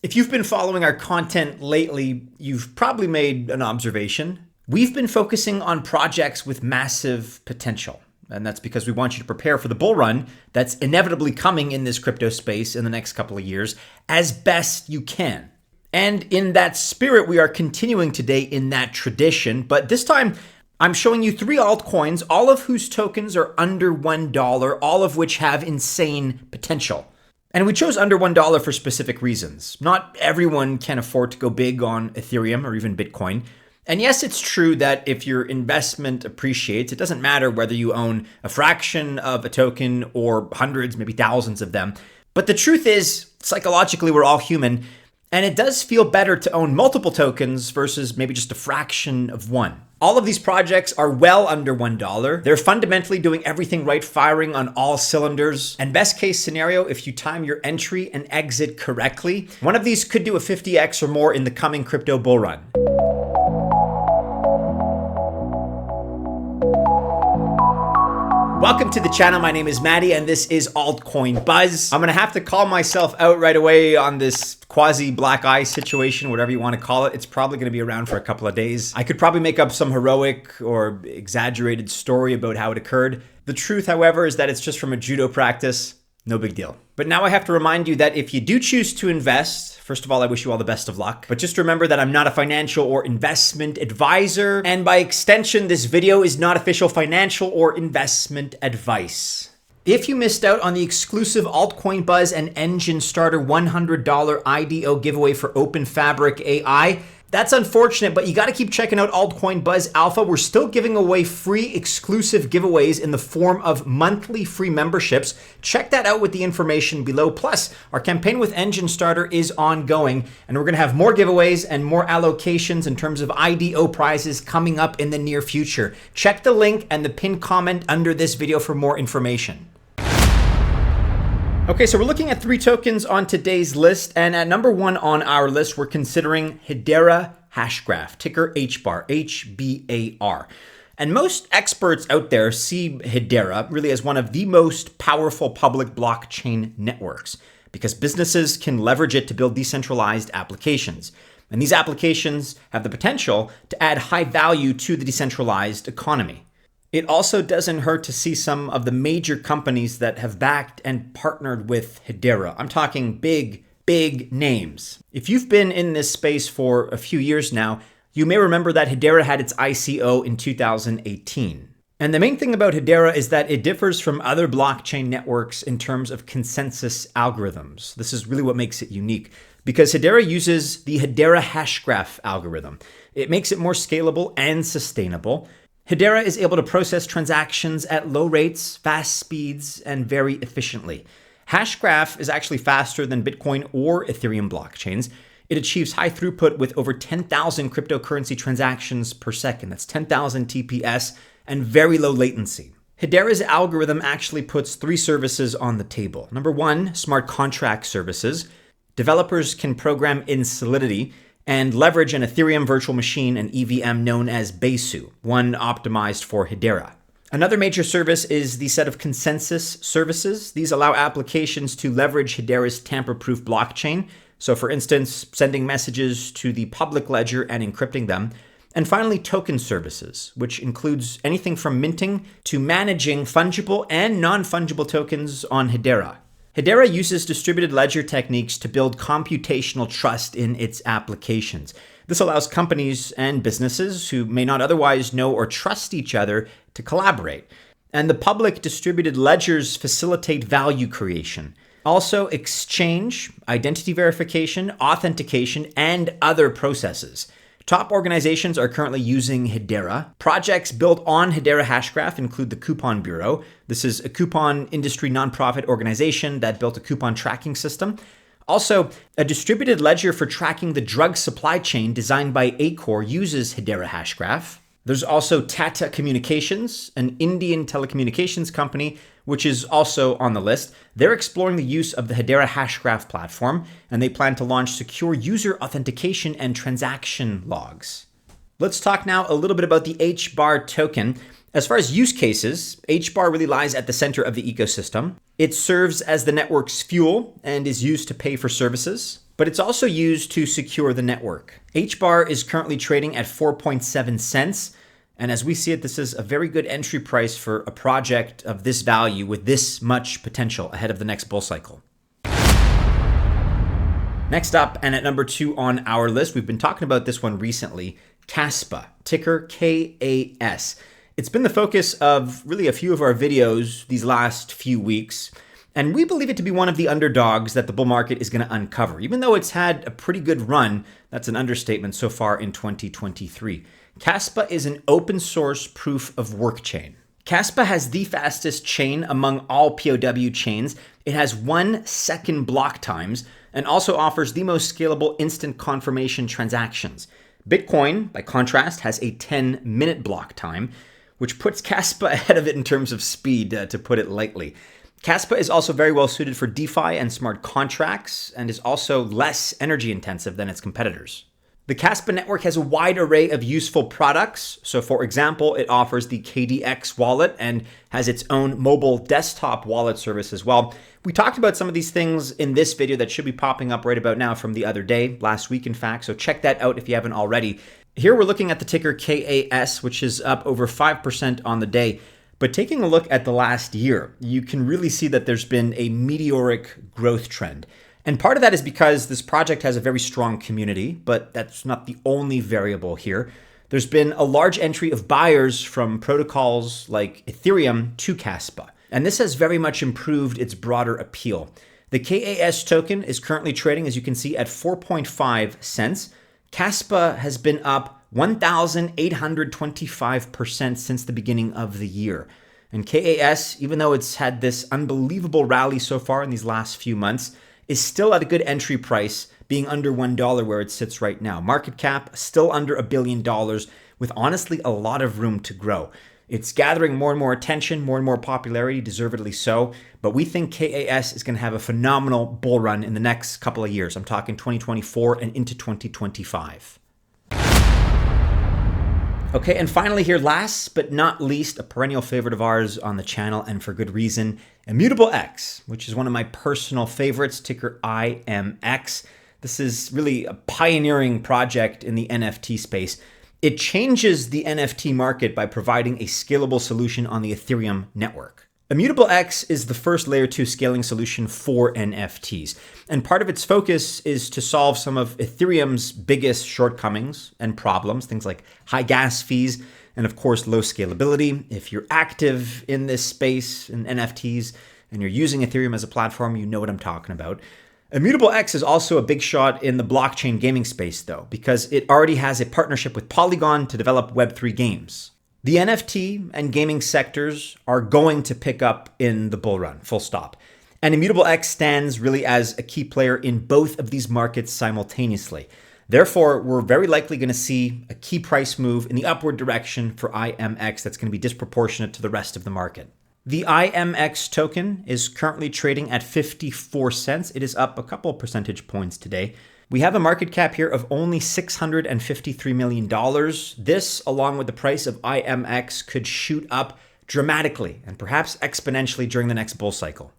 If you've been following our content lately, you've probably made an observation. We've been focusing on projects with massive potential. And that's because we want you to prepare for the bull run that's inevitably coming in this crypto space in the next couple of years as best you can. And in that spirit, we are continuing today in that tradition. But this time, I'm showing you 3 altcoins, all of whose tokens are under $1, all of which have insane potential. And we chose under $1 for specific reasons. Not everyone can afford to go big on Ethereum or even Bitcoin. And yes, it's true that if your investment appreciates, it doesn't matter whether you own a fraction of a token or hundreds, maybe thousands of them. But the truth is, psychologically, we're all human. And it does feel better to own multiple tokens versus maybe just a fraction of one. All of these projects are well under $1. They're fundamentally doing everything right, firing on all cylinders. And best case scenario, if you time your entry and exit correctly, one of these could do a 50x or more in the coming crypto bull run. Welcome to the channel. My name is Maddie and this is Altcoin Buzz. I'm gonna have to call myself out right away on this quasi black eye situation, whatever you want to call it. It's probably gonna be around for a couple of days. I could probably make up some heroic or exaggerated story about how it occurred. The truth, however, is that it's just from a judo practice. No big deal. But now I have to remind you that if you do choose to invest, first of all, I wish you all the best of luck. But just remember that I'm not a financial or investment advisor. And by extension, this video is not official financial or investment advice. If you missed out on the exclusive Altcoin Buzz and Engine Starter $100 IDO giveaway for Open Fabric AI, that's unfortunate, but you got to keep checking out Altcoin Buzz Alpha. We're still giving away free exclusive giveaways in the form of monthly free memberships. Check that out with the information below. Plus, our campaign with Engine Starter is ongoing, and we're going to have more giveaways and more allocations in terms of IDO prizes coming up in the near future. Check the link and the pinned comment under this video for more information. Okay, so we're looking at 3 tokens on today's list, and at number 1 on our list, we're considering Hedera Hashgraph, ticker HBAR, HBAR. And most experts out there see Hedera really as one of the most powerful public blockchain networks because businesses can leverage it to build decentralized applications. And these applications have the potential to add high value to the decentralized economy. It also doesn't hurt to see some of the major companies that have backed and partnered with Hedera. I'm talking big names. If you've been in this space for a few years now, you may remember that Hedera had its ICO in 2018. And the main thing about Hedera is that it differs from other blockchain networks in terms of consensus algorithms. This is really what makes it unique because Hedera uses the Hedera Hashgraph algorithm. It makes it more scalable and sustainable. Hedera is able to process transactions at low rates, fast speeds, and very efficiently. Hashgraph is actually faster than Bitcoin or Ethereum blockchains. It achieves high throughput with over 10,000 cryptocurrency transactions per second. That's 10,000 TPS and very low latency. Hedera's algorithm actually puts 3 services on the table. Number 1, smart contract services. Developers can program in Solidity and leverage an Ethereum virtual machine, an EVM known as Besu, one optimized for Hedera. Another major service is the set of consensus services. These allow applications to leverage Hedera's tamper-proof blockchain. So for instance, sending messages to the public ledger and encrypting them. And finally, token services, which includes anything from minting to managing fungible and non-fungible tokens on Hedera. Hedera uses distributed ledger techniques to build computational trust in its applications. This allows companies and businesses who may not otherwise know or trust each other to collaborate. And the public distributed ledgers facilitate value creation. Also, exchange, identity verification, authentication, and other processes. Top organizations are currently using Hedera. Projects built on Hedera Hashgraph include the Coupon Bureau. This is a coupon industry nonprofit organization that built a coupon tracking system. Also, a distributed ledger for tracking the drug supply chain designed by Acor uses Hedera Hashgraph. There's also Tata Communications, an Indian telecommunications company, which is also on the list. They're exploring the use of the Hedera Hashgraph platform, and they plan to launch secure user authentication and transaction logs. Let's talk now a little bit about the HBAR token. As far as use cases, HBAR really lies at the center of the ecosystem. It serves as the network's fuel and is used to pay for services. but it's also used to secure the network. HBAR is currently trading at 4.7 cents. And as we see it, this is a very good entry price for a project of this value with this much potential ahead of the next bull cycle. Next up, and at number 2 on our list, we've been talking about this one recently, Kaspa, ticker KAS. It's been the focus of really a few of our videos these last few weeks, and we believe it to be one of the underdogs that the bull market is going to uncover. Even though it's had a pretty good run, that's an understatement so far in 2023. Kaspa is an open source proof of work chain. Kaspa has the fastest chain among all POW chains. It has 1 second block times and also offers the most scalable instant confirmation transactions. Bitcoin, by contrast, has a 10-minute block time, which puts Kaspa ahead of it in terms of speed, to put it lightly. Kaspa is also very well suited for DeFi and smart contracts and is also less energy intensive than its competitors. The Kaspa network has a wide array of useful products. So for example, it offers the KDX wallet and has its own mobile desktop wallet service as well. We talked about some of these things in this video that should be popping up right about now from the other day, last week in fact, so check that out if you haven't already. Here we're looking at the ticker KAS, which is up over 5% on the day. But taking a look at the last year, you can really see that there's been a meteoric growth trend. And part of that is because this project has a very strong community, but that's not the only variable here. There's been a large entry of buyers from protocols like Ethereum to Kaspa, and this has very much improved its broader appeal. The KAS token is currently trading, as you can see, at 4.5 cents. Kaspa has been up 1,825% since the beginning of the year. And KAS, even though it's had this unbelievable rally so far in these last few months, is still at a good entry price, being under $1 where it sits right now. Market cap still under $1 billion, with honestly a lot of room to grow. It's gathering more and more attention, more and more popularity, deservedly so, but we think KAS is going to have a phenomenal bull run in the next couple of years. I'm talking 2024 and into 2025. Okay, and finally here, last but not least, a perennial favorite of ours on the channel, and for good reason, ImmutableX, which is one of my personal favorites, ticker IMX. This is really a pioneering project in the NFT space. It changes the NFT market by providing a scalable solution on the Ethereum network. ImmutableX is the first layer 2 scaling solution for NFTs, and part of its focus is to solve some of Ethereum's biggest shortcomings and problems, things like high gas fees and of course low scalability. If you're active in this space in NFTs and you're using Ethereum as a platform, you know what I'm talking about. ImmutableX is also a big shot in the blockchain gaming space though, because it already has a partnership with Polygon to develop Web3 games. The NFT and gaming sectors are going to pick up in the bull run, full stop. And ImmutableX stands really as a key player in both of these markets simultaneously. Therefore, we're very likely going to see a key price move in the upward direction for IMX that's going to be disproportionate to the rest of the market. The IMX token is currently trading at 54 cents. It is up a couple percentage points today. We have a market cap here of only $653 million. This, along with the price of IMX, could shoot up dramatically and perhaps exponentially during the next bull cycle.